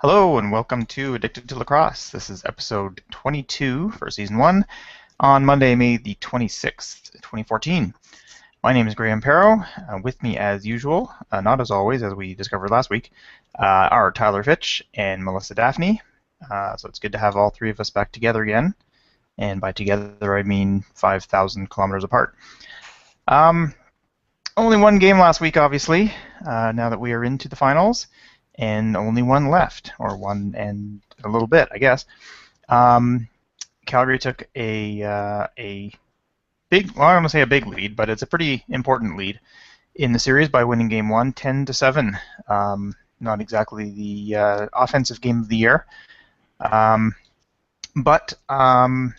Hello and welcome to Addicted to Lacrosse. This is episode 22 for season 1 on Monday, May the 26th, 2014. My name is Graham Perro. With me as usual, not as always, as we discovered last week, are Tyler Fitch and Melissa Daphne. So it's good to have all three of us back together again. And by together, I mean 5,000 kilometers apart. Only one game last week, obviously, now that we are into the finals. And only one left, or one and a little bit, I guess. Calgary took a big, well, I don't want to say a big lead, but it's a pretty important lead in the series by winning Game 1, 10-7. Not exactly the offensive game of the year. But I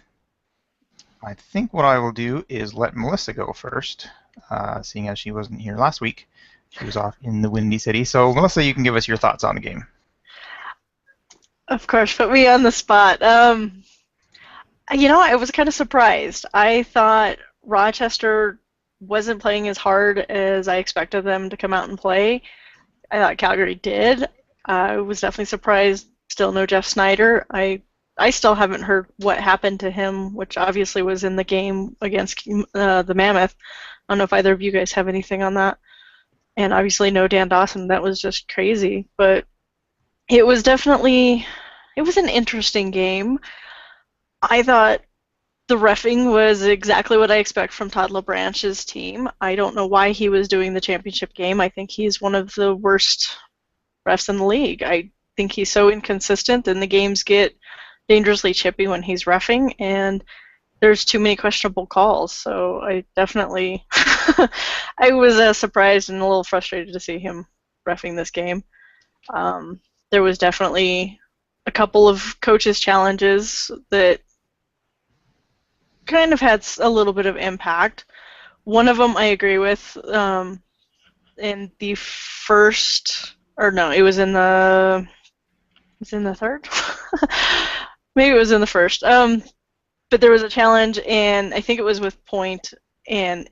think what I will do is let Melissa go first, seeing as she wasn't here last week. She was off in the Windy City. So, Melissa, you can give us your thoughts on the game. Of course, put me on the spot. I was kind of surprised. I thought Rochester wasn't playing as hard as I expected them to come out and play. I thought Calgary did. I was definitely surprised. Still no Jeff Snyder. I still haven't heard what happened to him, which obviously was in the game against the Mammoth. I don't know if either of you guys have anything on that. And obviously no Dan Dawson. That was just crazy. But it was an interesting game. I thought the reffing was exactly what I expect from Todd LeBranche's team. I don't know why he was doing the championship game. I think he's one of the worst refs in the league. I think he's so inconsistent, and the games get dangerously chippy when he's reffing, and there's too many questionable calls. So I definitely I was surprised and a little frustrated to see him reffing this game. There was definitely a couple of coaches' challenges that kind of had a little bit of impact. One of them I agree with. In the first, or no, it was in the third. Maybe it was in the first. But there was a challenge, and I think it was with Point, and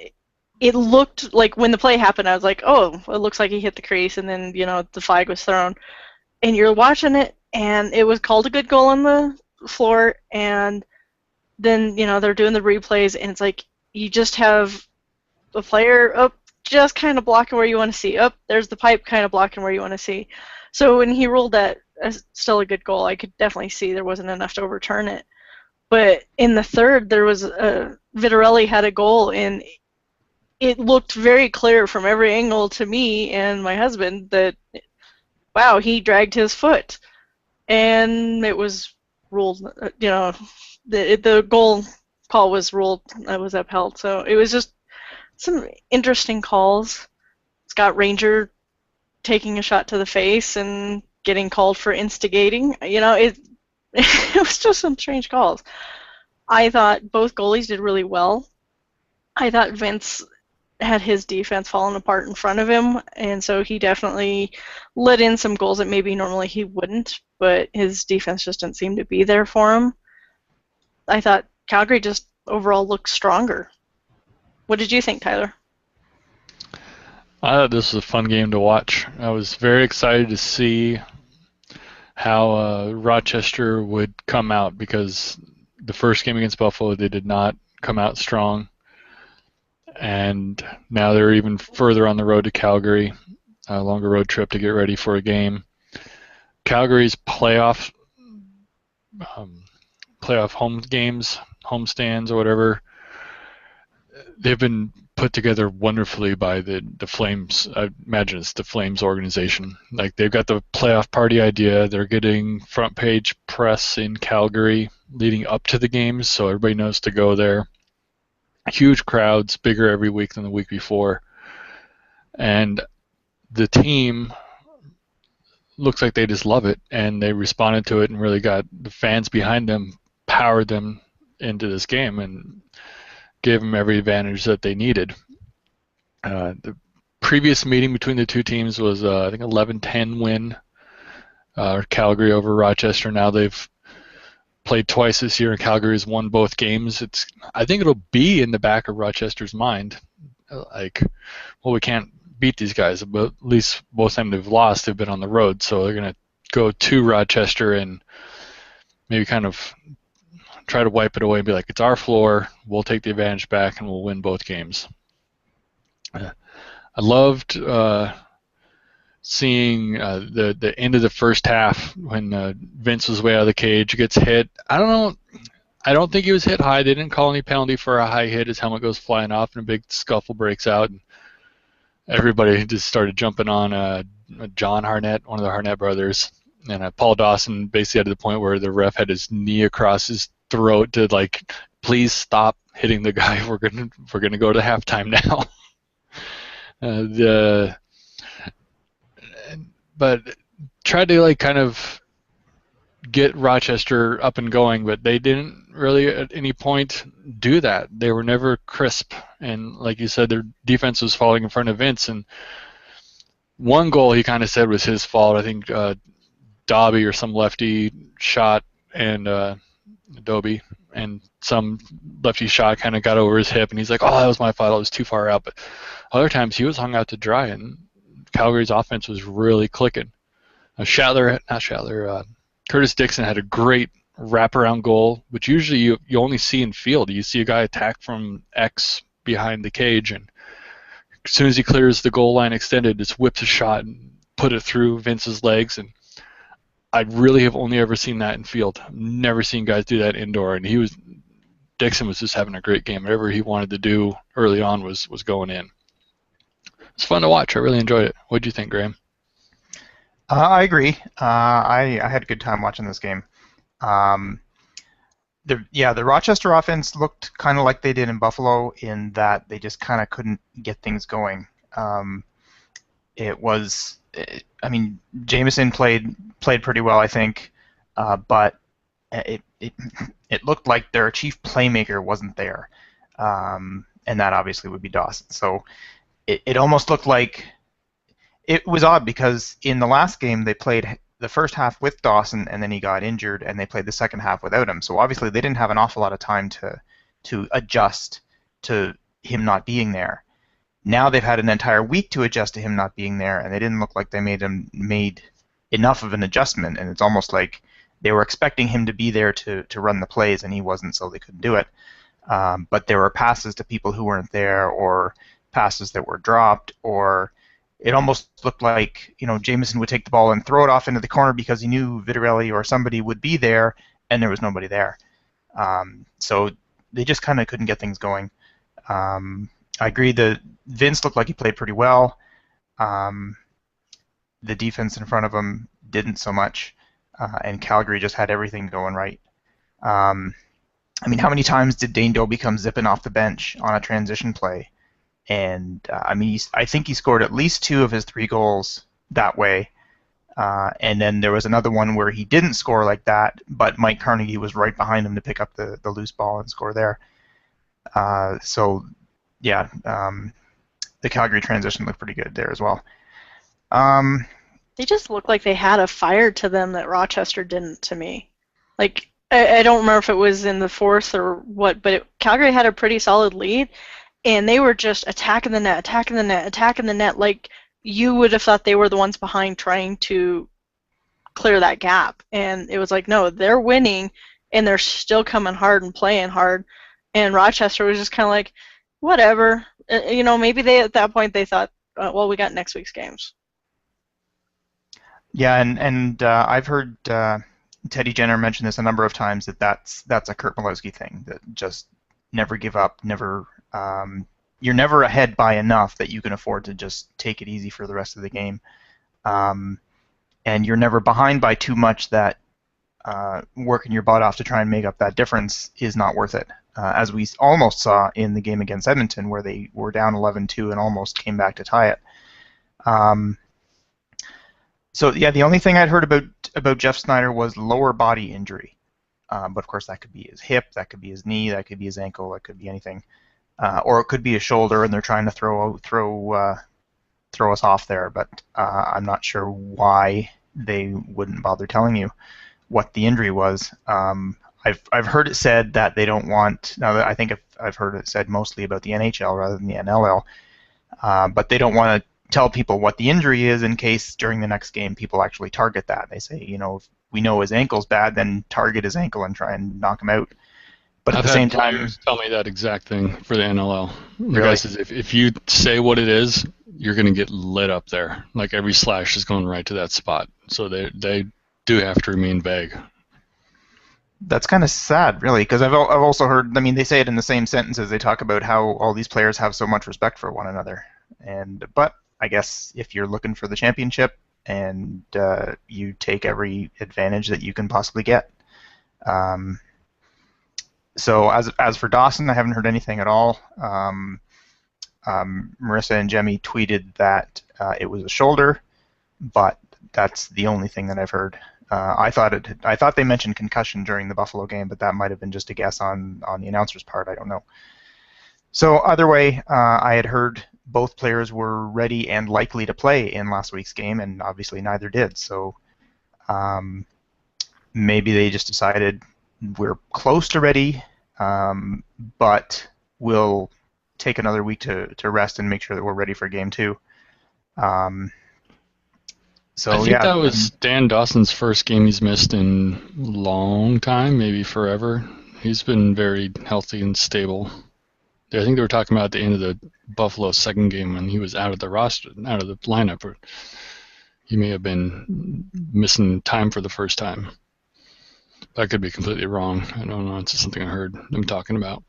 it looked like when the play happened, I was like, oh, it looks like he hit the crease, and then, the flag was thrown. And you're watching it, and it was called a good goal on the floor, and then, they're doing the replays, and it's like you just have the player up just kind of blocking where you want to see. Up, there's the pipe kind of blocking where you want to see. So when he ruled that as still a good goal, I could definitely see there wasn't enough to overturn it. But in the third, there was Vitarelli had a goal, and it looked very clear from every angle to me and my husband that, wow, he dragged his foot. And it was ruled, the goal call was ruled, was upheld. So it was just some interesting calls. Scott Ranger taking a shot to the face and getting called for instigating. It was just some strange calls. I thought both goalies did really well. I thought Vince had his defense falling apart in front of him, and so he definitely let in some goals that maybe normally he wouldn't, but his defense just didn't seem to be there for him. I thought Calgary just overall looked stronger. What did you think, Tyler? I thought this was a fun game to watch. I was very excited to see how Rochester would come out, because the first game against Buffalo, they did not come out strong. And now they're even further on the road to Calgary, a longer road trip to get ready for a game. Calgary's playoff home games, home stands or whatever, they've been put together wonderfully by the Flames. I imagine it's the Flames organization. Like, they've got the playoff party idea. They're getting front page press in Calgary leading up to the games, so everybody knows to go there. Huge crowds, bigger every week than the week before. And the team looks like they just love it, and they responded to it and really got the fans behind them, powered them into this game, and gave them every advantage that they needed. The previous meeting between the two teams was, I think, 11-10 win, Calgary over Rochester. Now they've played twice this year, and Calgary has won both games. I think it'll be in the back of Rochester's mind, like, well, we can't beat these guys, but at least both times they've lost, they've been on the road, so they're going to go to Rochester and maybe kind of try to wipe it away and be like, it's our floor, we'll take the advantage back, and we'll win both games. I loved seeing the end of the first half when Vince was way out of the cage, gets hit. I don't think he was hit high. They didn't call any penalty for a high hit. His helmet goes flying off, and a big scuffle breaks out. And everybody just started jumping on John Harnett, one of the Harnett brothers, and Paul Dawson basically had to the point where the ref had his knee across his throat to like, please stop hitting the guy. We're gonna go to halftime now. But tried to like kind of get Rochester up and going, but they didn't really at any point do that. They were never crisp, and like you said, their defense was falling in front of Vince. And one goal he kind of said was his fault. I think Dobby or some lefty shot and Adobe and some lefty shot kind of got over his hip, and he's like, oh, that was my fault, it was too far out. But other times he was hung out to dry, and Calgary's offense was really clicking. Curtis Dixon had a great wraparound goal, which usually you only see in field. You see a guy attack from X behind the cage, and as soon as he clears the goal line extended, just whips a shot and put it through Vince's legs. And I really have only ever seen that in field. I've never seen guys do that indoor, and Dixon was just having a great game. Whatever he wanted to do early on was going in. It's fun to watch. I really enjoyed it. What did you think, Graham? I agree. I had a good time watching this game. The Rochester offense looked kind of like they did in Buffalo in that they just kind of couldn't get things going. Jameson played pretty well, I think, but it looked like their chief playmaker wasn't there, and that obviously would be Dawson. So it almost looked like it was odd because in the last game they played the first half with Dawson and then he got injured and they played the second half without him. So obviously they didn't have an awful lot of time to adjust to him not being there. Now they've had an entire week to adjust to him not being there, and they didn't look like they made enough of an adjustment, and it's almost like they were expecting him to be there to run the plays and he wasn't, so they couldn't do it. But there were passes to people who weren't there, or passes that were dropped, or it almost looked like, Jameson would take the ball and throw it off into the corner because he knew Vitarelli or somebody would be there, and there was nobody there. So they just kind of couldn't get things going. I agree that Vince looked like he played pretty well. The defense in front of him didn't so much, and Calgary just had everything going right. How many times did Dane Dobbie come zipping off the bench on a transition play? And I think he scored at least 2 of his 3 goals that way. And then there was another one where he didn't score like that, but Mike Carnegie was right behind him to pick up the loose ball and score there. The Calgary transition looked pretty good there as well. They just looked like they had a fire to them that Rochester didn't, to me. Like, I don't remember if it was in the fourth or what, but Calgary had a pretty solid lead, and they were just attacking the net, like you would have thought they were the ones behind trying to clear that gap. And it was like, no, they're winning, and they're still coming hard and playing hard. And Rochester was just kind of like, whatever. Maybe at that point they thought, well, we got next week's games. Yeah, and I've heard Teddy Jenner mention this a number of times, that's a Kurt Malowski thing, that just never give up, never. You're never ahead by enough that you can afford to just take it easy for the rest of the game, and you're never behind by too much that working your butt off to try and make up that difference is not worth it, as we almost saw in the game against Edmonton, where they were down 11-2 and almost came back to tie it. The only thing I'd heard about Jeff Snyder was lower body injury, but of course that could be his hip, that could be his knee, that could be his ankle, that could be anything. Or it could be a shoulder, and they're trying to throw us off there. But I'm not sure why they wouldn't bother telling you what the injury was. I've heard it said that they don't want. Now I think I've heard it said mostly about the NHL rather than the NLL, but they don't want to tell people what the injury is in case during the next game people actually target that. They say, if we know his ankle's bad, then target his ankle and try and knock him out. But at I've the had same time, players tell me that exact thing for the NLL. The guy Really? says if you say what it is, you're going to get lit up there. Like every slash is going right to that spot. So they do have to remain vague. that's kind of sad, really, because I've also heard. I mean, they say it in the same sentences. They talk about how all these players have so much respect for one another, but I guess if you're looking for the championship and you take every advantage that you can possibly get. So as for Dawson, I haven't heard anything at all. Marissa and Jemmy tweeted that it was a shoulder, but that's the only thing that I've heard. I thought they mentioned concussion during the Buffalo game, but that might have been just a guess on the announcer's part. I don't know. So either way, I had heard both players were ready and likely to play in last week's game, and obviously neither did. So maybe they just decided we're close to ready, but we'll take another week to rest and make sure that we're ready for game 2. I think that was Dan Dawson's first game he's missed in a long time, maybe forever. He's been very healthy and stable. I think they were talking about at the end of the Buffalo second game when he was out of the roster, out of the lineup. Or he may have been missing time for the first time. I could be completely wrong. I don't know. It's just something I heard them talking about.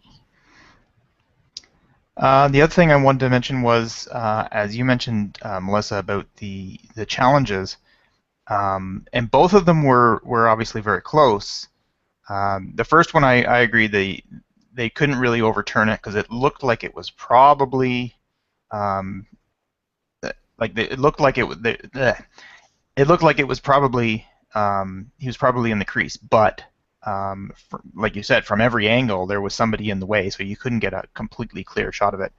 The other thing I wanted to mention was, as you mentioned, Melissa, about the challenges, and both of them were obviously very close. The first one, I agree, they couldn't really overturn it because it looked like it was probably, it looked like it was probably he was probably in the crease, but. Like you said, from every angle there was somebody in the way, so you couldn't get a completely clear shot of it.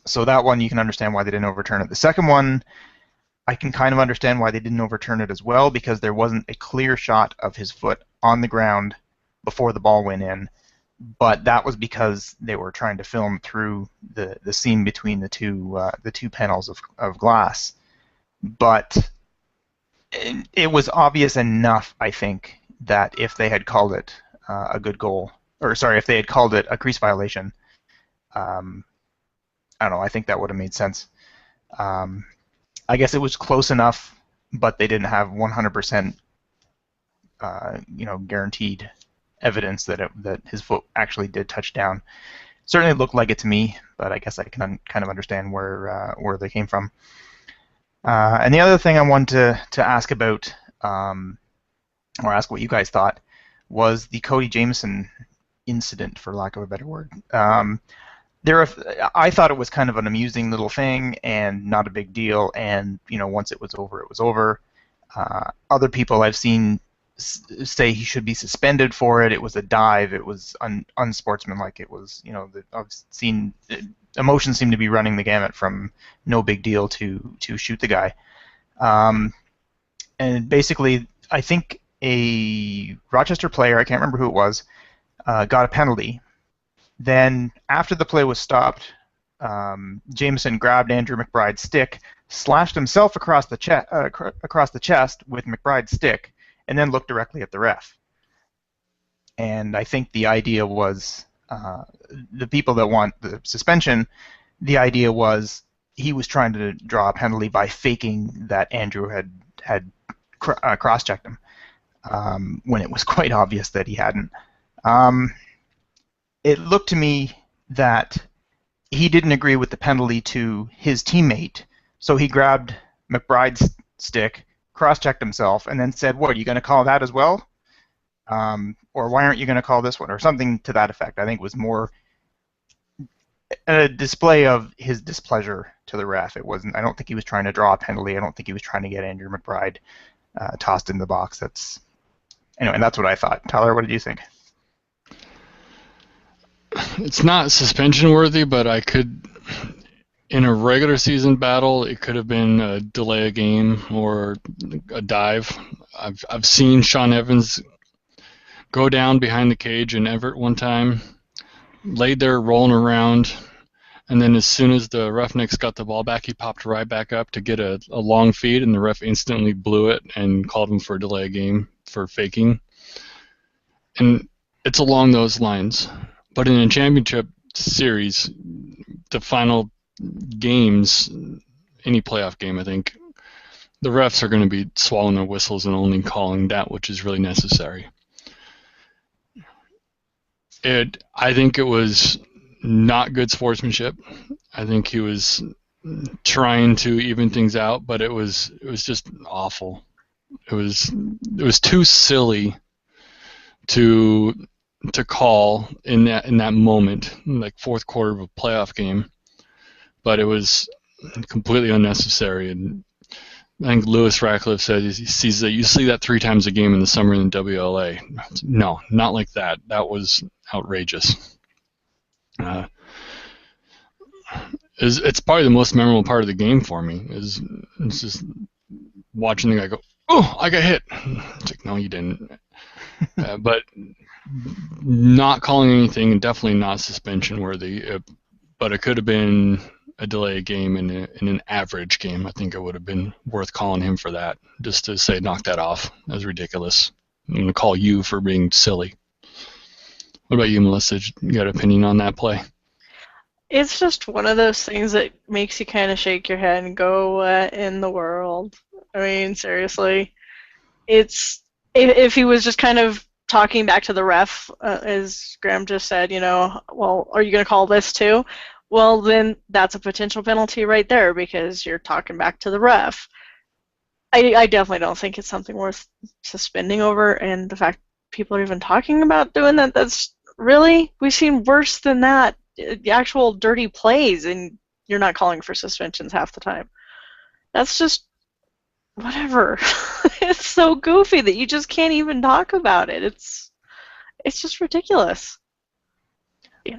So that one you can understand why they didn't overturn it. The second one, I can kind of understand why they didn't overturn it as well, because there wasn't a clear shot of his foot on the ground before the ball went in. But that was because they were trying to film through the seam between the two panels of glass. But it was obvious enough, I think, that if they had called it a good goal, or sorry, if they had called it a crease violation, I don't know, I think that would have made sense. I guess it was close enough, but they didn't have 100% guaranteed evidence that his foot actually did touch down. Certainly looked like it to me, but I guess I can kind of understand where they came from. And the other thing I wanted to ask about, or ask what you guys thought, was the Cody Jamieson incident, for lack of a better word. I thought it was kind of an amusing little thing and not a big deal, and once it was over, it was over. Other people I've seen say he should be suspended for it. It was a dive. It was unsportsmanlike. It was, I've seen emotions seem to be running the gamut from no big deal to shoot the guy. And basically, I think a Rochester player, I can't remember who it was, got a penalty. Then after the play was stopped, Jameson grabbed Andrew McBride's stick, slashed himself across the chest with McBride's stick, and then looked directly at the ref. And I think the idea was, the people that want the suspension, the idea was he was trying to draw a penalty by faking that Andrew had cross-checked him, when it was quite obvious that he hadn't. It looked to me that he didn't agree with the penalty to his teammate, so he grabbed McBride's stick, cross-checked himself, and then said, "What, are you going to call that as well? Or why aren't you going to call this one?" Or something to that effect. I think it was more a display of his displeasure to the ref. It wasn't. I don't think he was trying to draw a penalty. I don't think he was trying to get Andrew McBride tossed in the box. Anyway, that's what I thought. Tyler, what did you think? It's not suspension worthy, but I could, in a regular season battle, it could have been a delay a game or a dive. I've seen Sean Evans go down behind the cage in Everett one time, laid there rolling around, and then as soon as the Roughnecks got the ball back, he popped right back up to get a long feed, and the ref instantly blew it and called him for a delay of game for faking. And it's along those lines. But in a championship series, the final games, any playoff game, I think, the refs are going to be swallowing their whistles and only calling that which is really necessary. I think it was not good sportsmanship. I think he was trying to even things out, but it was just awful. It was too silly to call in that moment, like fourth quarter of a playoff game, but it was completely unnecessary. And I think Lewis Ratcliffe said he sees that you see that 3 times a game in the summer in the WLA. No, not like that. That was outrageous. It's probably the most memorable part of the game for me. It's just watching the guy go, "Oh, I got hit." It's like, no, you didn't. But not calling anything, and definitely not suspension worthy. But it could have been a delay game in an average game. I think it would have been worth calling him for that, just to say, knock that off. That was ridiculous. I'm going to call you for being silly. What about you, Melissa? You got an opinion on that play? It's just one of those things that makes you kind of shake your head and go, what in the world? I mean, seriously. It's if he was just kind of talking back to the ref, as Graham just said, well, are you going to call this too? Well, then that's a potential penalty right there because you're talking back to the ref. I definitely don't think it's something worth suspending over, and the fact people are even talking about doing that, that's really, we've seen worse than that, the actual dirty plays, and you're not calling for suspensions half the time. That's just whatever. It's so goofy that you just can't even talk about it. It's just ridiculous.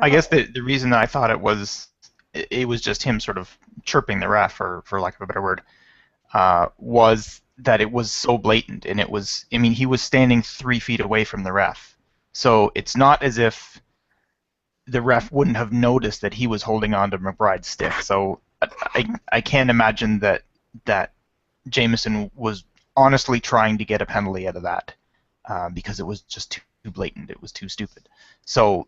I guess the reason I thought it was just him sort of chirping the ref, for lack of a better word, was that it was so blatant, and it was, I mean, he was standing 3 feet away from the ref, so it's not as if the ref wouldn't have noticed that he was holding on to McBride's stick. So I can't imagine that Jameson was honestly trying to get a penalty out of that, because it was just too blatant. It was too stupid. So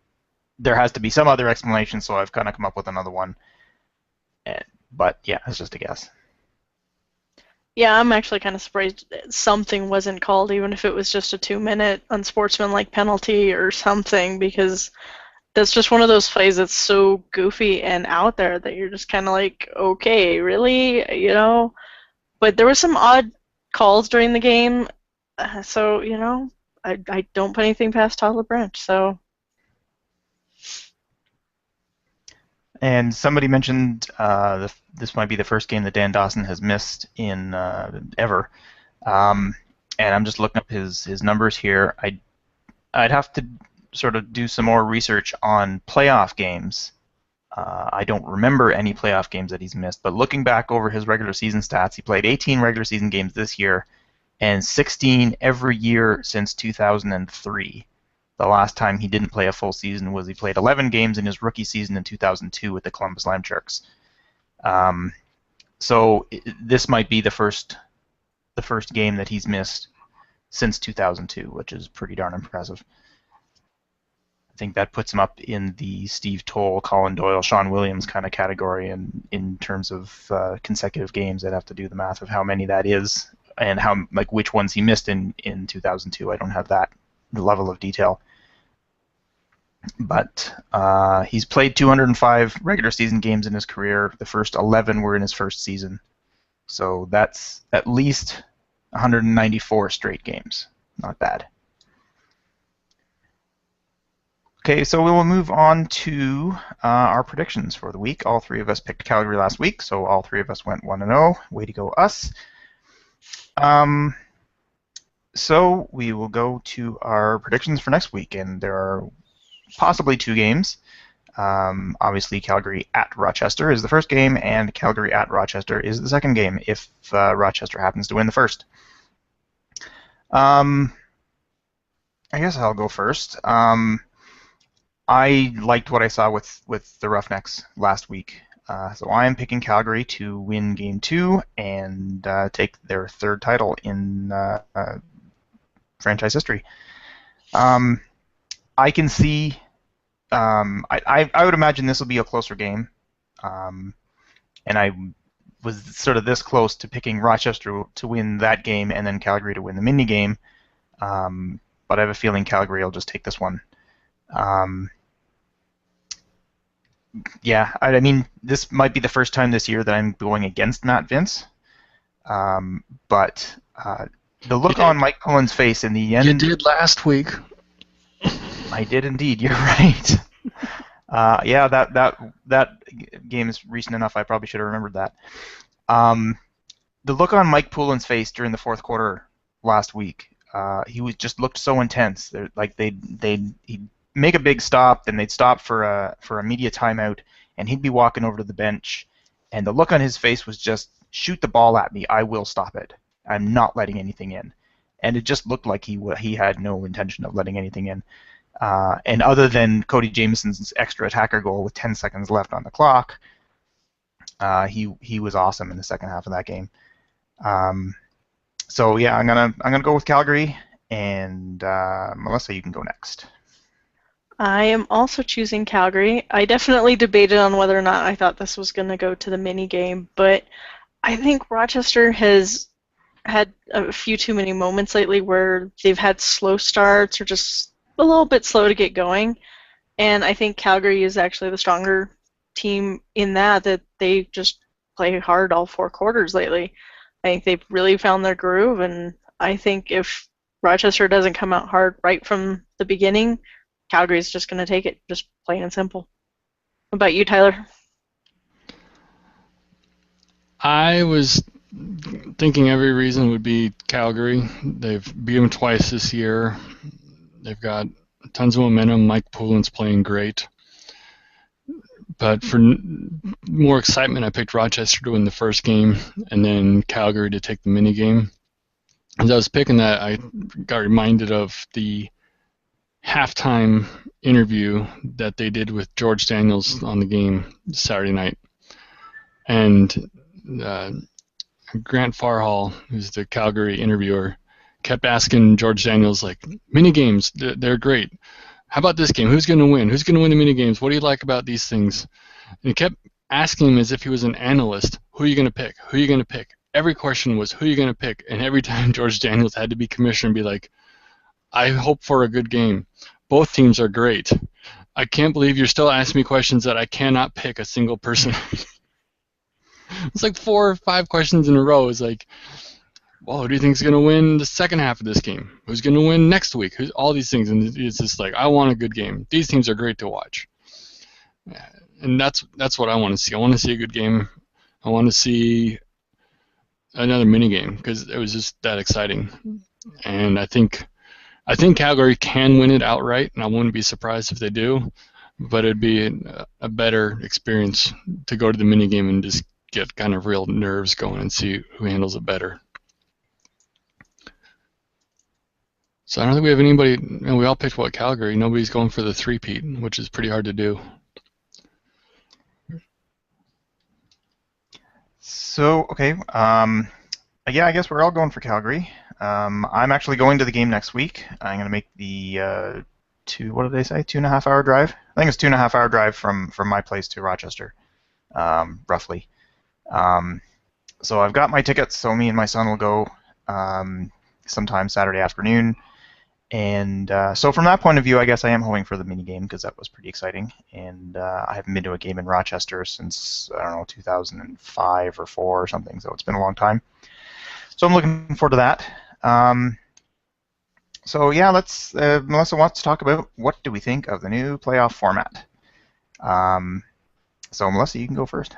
there has to be some other explanation, so I've kind of come up with another one. But yeah, it's just a guess. Yeah, I'm actually kind of surprised something wasn't called, even if it was just a 2-minute unsportsmanlike penalty or something, because that's just one of those plays that's so goofy and out there that you're just kind of like, okay, really? But there were some odd calls during the game, so, I don't put anything past Todd LeBranch, so... And somebody mentioned this might be the first game that Dan Dawson has missed in ever. And I'm just looking up his numbers here. I'd have to sort of do some more research on playoff games. I don't remember any playoff games that he's missed, but looking back over his regular season stats, he played 18 regular season games this year and 16 every year since 2003. The last time he didn't play a full season was he played 11 games in his rookie season in 2002 with the Columbus Lime Sharks. So this might be the first game that he's missed since 2002, which is pretty darn impressive. I think that puts him up in the Steve Toll, Colin Doyle, Sean Williams kind of category, and in terms of consecutive games, I'd have to do the math of how many that is and which ones he missed in 2002. I don't have that level of detail. But he's played 205 regular season games in his career. The first 11 were in his first season. So that's at least 194 straight games. Not bad. Okay, so we will move on to our predictions for the week. All 3 of us picked Calgary last week, so all 3 of us went 1-0. Way to go, us. So we will go to our predictions for next week, and there are possibly 2 games. Obviously, Calgary at Rochester is the first game, and Calgary at Rochester is the second game if Rochester happens to win the first. I guess I'll go first. I liked what I saw with the Roughnecks last week. So I am picking Calgary to win Game 2 and take their third title in franchise history. I can see. I would imagine this will be a closer game, and I was sort of this close to picking Rochester to win that game and then Calgary to win the mini game. But I have a feeling Calgary will just take this one. Yeah, I mean, this might be the first time this year that I'm going against Matt Vince. But the look on Mike Pullen's face in the end. You did last week. I did indeed. You're right. Yeah, that game is recent enough. I probably should have remembered that. The look on Mike Pullen's face during the fourth quarter last week, he looked so intense. Like he'd make a big stop, then they'd stop for a media timeout, and he'd be walking over to the bench, and the look on his face was just, shoot the ball at me, I will stop it. I'm not letting anything in. And it just looked like he had no intention of letting anything in. And other than Cody Jameson's extra attacker goal with 10 seconds left on the clock, he was awesome in the second half of that game. So yeah, I'm gonna go with Calgary, and Melissa, you can go next. I am also choosing Calgary. I definitely debated on whether or not I thought this was going to go to the mini game, but I think Rochester has had a few too many moments lately where they've had slow starts or just a little bit slow to get going, and I think Calgary is actually the stronger team in that they just play hard all four quarters lately. I think they've really found their groove, and I think if Rochester doesn't come out hard right from the beginning, Calgary's just going to take it, just plain and simple. What about you, Tyler? I was thinking every reason would be Calgary. They've beat them twice this year. They've got tons of momentum. Mike Pullen's playing great. But for more excitement, I picked Rochester to win the first game and then Calgary to take the mini game. As I was picking that, I got reminded of the halftime interview that they did with George Daniels on the game Saturday night. And Grant Farhall, who's the Calgary interviewer, kept asking George Daniels, like, mini games, they're great. How about this game? Who's going to win? Who's going to win the mini games? What do you like about these things? And he kept asking him as if he was an analyst, who are you going to pick? Who are you going to pick? Every question was, who are you going to pick? And every time George Daniels had to be commissioner and be like, I hope for a good game. Both teams are great. I can't believe you're still asking me questions that I cannot pick a single person. It's like 4 or 5 questions in a row. It's like, well, who do you think is going to win the second half of this game? Who's going to win next week? All these things. And it's just like, I want a good game. These teams are great to watch. And that's what I want to see. I want to see a good game. I want to see another mini game because it was just that exciting. And I think Calgary can win it outright, and I wouldn't be surprised if they do. But it'd be a better experience to go to the mini game and just get kind of real nerves going and see who handles it better. So I don't think we have anybody. We all picked Calgary. Nobody's going for the three-peat, which is pretty hard to do. So okay, yeah, I guess we're all going for Calgary. I'm actually going to the game next week. I'm going to make the what did they say? 2.5 hour drive? I think it's 2.5 hour drive from my place to Rochester, roughly. So I've got my tickets. So me and my son will go sometime Saturday afternoon. And so from that point of view, I guess I am hoping for the mini game because that was pretty exciting. And I haven't been to a game in Rochester since, I don't know, 2005 or 4 or something. So it's been a long time. So I'm looking forward to that. So yeah, Melissa wants to talk about what do we think of the new playoff format. So Melissa, you can go first.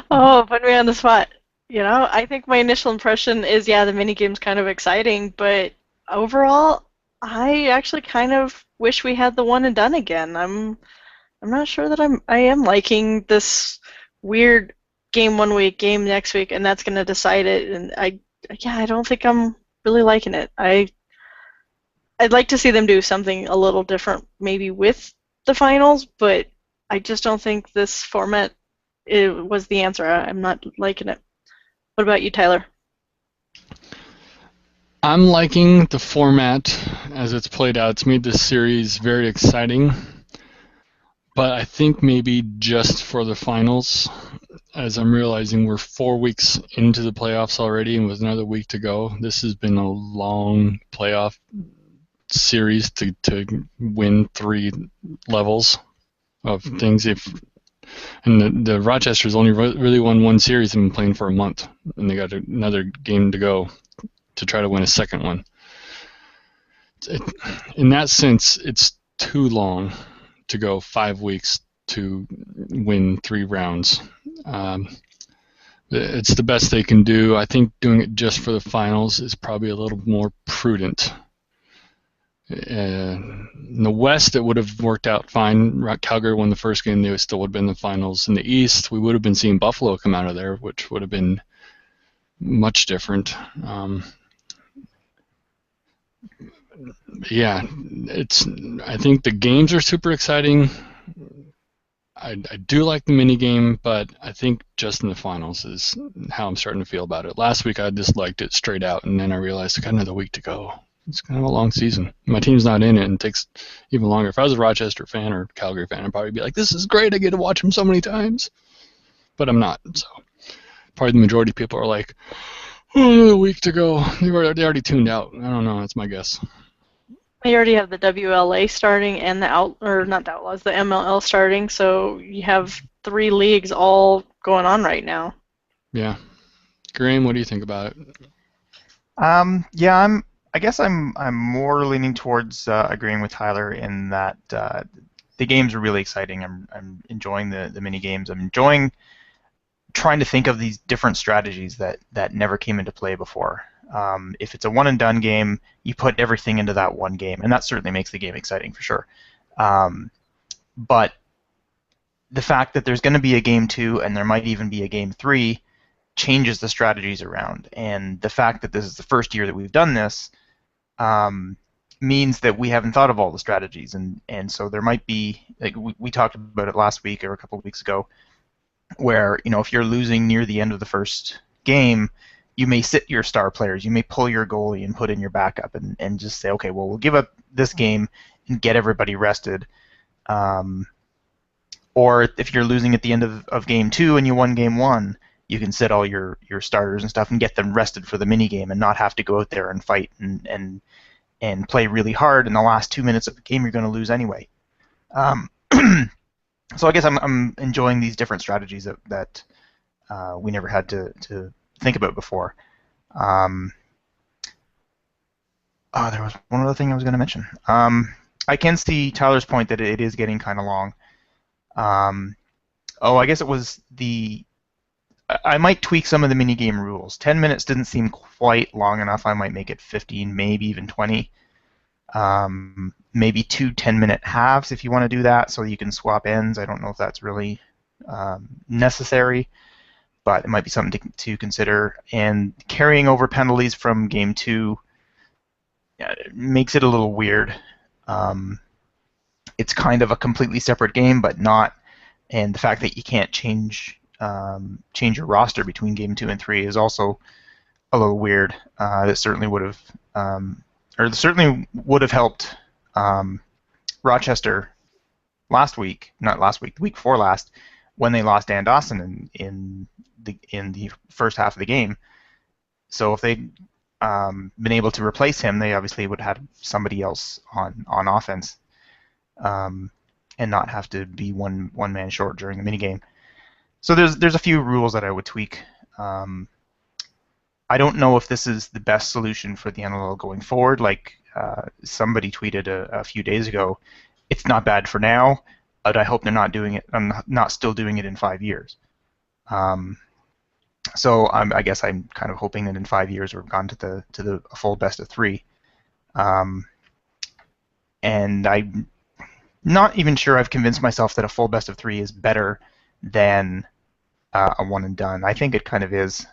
Oh, put me on the spot. I think my initial impression is, yeah, the mini game's kind of exciting, but overall, I actually kind of wish we had the one and done again. I'm not sure that I am liking this weird game one week, game next week, and that's going to decide it. And I don't think I'm really liking it. I I'd like to see them do something a little different, maybe with the finals, but I just don't think this format was the answer. I'm not liking it. What about you, Tyler? I'm liking the format as it's played out. It's made this series very exciting, but I think maybe just for the finals, as I'm realizing we're 4 weeks into the playoffs already, and with another week to go, this has been a long playoff series to win 3 levels of things. And the Rochester's only really won 1 series and been playing for a month, and they got another game to go to try to win a second one. In that sense, it's too long to go 5 weeks to win 3 rounds. It's the best they can do. I think doing it just for the finals is probably a little more prudent. In the West, it would have worked out fine. Calgary won the first game; they still would have been in the finals. In the East, we would have been seeing Buffalo come out of there, which would have been much different. Yeah, I think the games are super exciting. I do like the mini game, but I think just in the finals is how I'm starting to feel about it. Last week I just liked it straight out, and then I realized I got another week to go. It's kind of a long season. My team's not in it, and it takes even longer. If I was a Rochester fan or Calgary fan, I'd probably be like, this is great, I get to watch them so many times. But I'm not, so probably the majority of people are like, oh, another week to go. They already tuned out. I don't know, that's my guess. We already have the WLA starting and the not the Outlaws, the MLL starting, so you have 3 leagues all going on right now. Yeah. Graham, what do you think about it? Yeah, I guess I'm more leaning towards agreeing with Tyler in that the games are really exciting. I'm enjoying the mini games. I'm enjoying trying to think of these different strategies that never came into play before. If it's a one and done game, you put everything into that one game, and that certainly makes the game exciting for sure. But the fact that there's going to be a game 2 and there might even be a game 3 changes the strategies around. And the fact that this is the first year that we've done this means that we haven't thought of all the strategies. And so there might be, like we talked about it last week or a couple of weeks ago, where if you're losing near the end of the first game, you may sit your star players, you may pull your goalie and put in your backup and just say, okay, well, we'll give up this game and get everybody rested. Or if you're losing at the end of game 2 and you won game 1, you can sit all your starters and stuff and get them rested for the mini game and not have to go out there and fight and play really hard. In the last 2 minutes of the game, you're going to lose anyway. So I guess I'm enjoying these different strategies that we never had to think about before. There was one other thing I was going to mention. I can see Tyler's point that it is getting kind of long. I guess it was I might tweak some of the minigame rules. 10 minutes didn't seem quite long enough. I might make it 15, maybe even 20. Maybe 2 10-minute halves if you want to do that, so you can swap ends. I don't know if that's really necessary, but it might be something to consider. And carrying over penalties from game 2 makes it a little weird. It's kind of a completely separate game, but not. And the fact that you can't change your roster between game 2 and 3 is also a little weird. That certainly would have helped Rochester the week before last, when they lost Dan Dawson in the first half of the game. So if they'd been able to replace him, they obviously would have had somebody else on offense, and not have to be one man short during the minigame. So there's a few rules that I would tweak. I don't know if this is the best solution for the NLL going forward. Like somebody tweeted a few days ago, it's not bad for now, but I hope they're not doing it. I'm not still doing it in 5 years. So I guess I'm kind of hoping that in 5 years we've gone to the full best of 3. And I'm not even sure I've convinced myself that a full best of 3 is better than a one and done. I think it kind of is.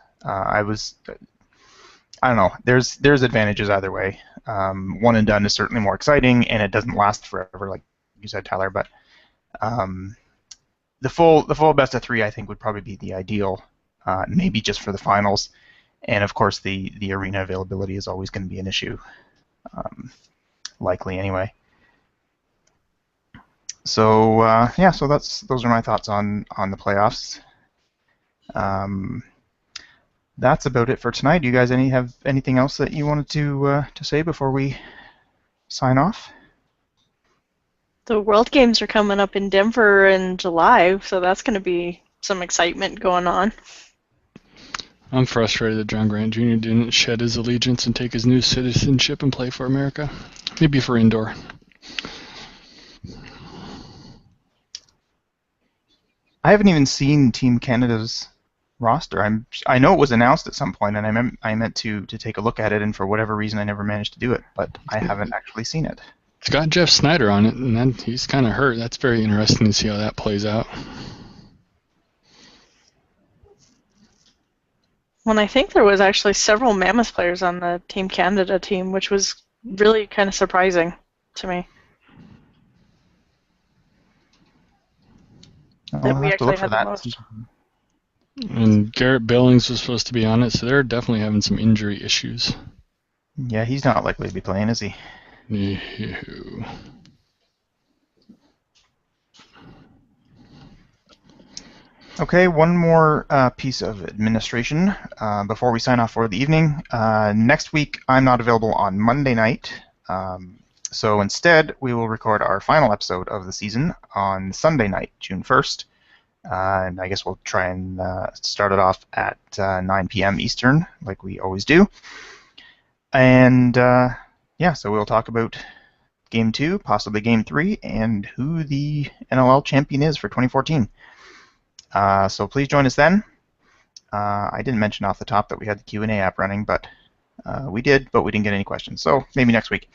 I don't know. There's advantages either way. One and done is certainly more exciting, and it doesn't last forever, like you said, Tyler. But um, the full best of three, I think, would probably be the ideal. Maybe just for the finals, and of course the arena availability is always going to be an issue, likely anyway. So yeah, so those are my thoughts on the playoffs. That's about it for tonight. Do you guys have anything else that you wanted to say before we sign off? The World Games are coming up in Denver in July, so that's going to be some excitement going on. I'm frustrated that John Grant Jr. didn't shed his allegiance and take his new citizenship and play for America. Maybe for indoor. I haven't even seen Team Canada's roster. I know it was announced at some point, and I meant to take a look at it, and for whatever reason I never managed to do it, but I haven't actually seen it. It's got Jeff Snyder on it, and he's kind of hurt. That's very interesting to see how that plays out. Well, I think there was actually several Mammoth players on the Team Canada team, which was really kind of surprising to me. That we actually had the most. And Garrett Billings was supposed to be on it, so they're definitely having some injury issues. Yeah, he's not likely to be playing, is he? No. Okay, one more piece of administration before we sign off for the evening. Next week, I'm not available on Monday night, so instead, we will record our final episode of the season on Sunday night, June 1st. And I guess we'll try and start it off at 9 p.m. Eastern, like we always do. And yeah, so we'll talk about Game 2, possibly Game 3, and who the NLL champion is for 2014. So please join us then. I didn't mention off the top that we had the Q&A app running, but we did, but we didn't get any questions. So maybe next week.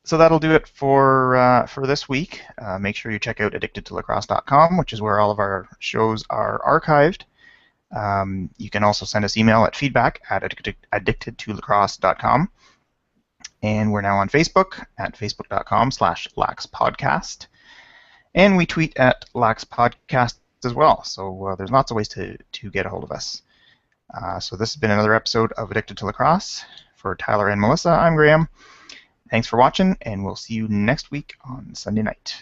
So that'll do it for this week. Make sure you check out addictedtolacrosse.com, which is where all of our shows are archived. You can also send us email at feedback@addictedtolacrosse.com. And we're now on Facebook at facebook.com/laxpodcast. And we tweet at laxpodcast as well. So there's lots of ways to get a hold of us. So this has been another episode of Addicted to Lacrosse. For Tyler and Melissa, I'm Graham. Thanks for watching, and we'll see you next week on Sunday night.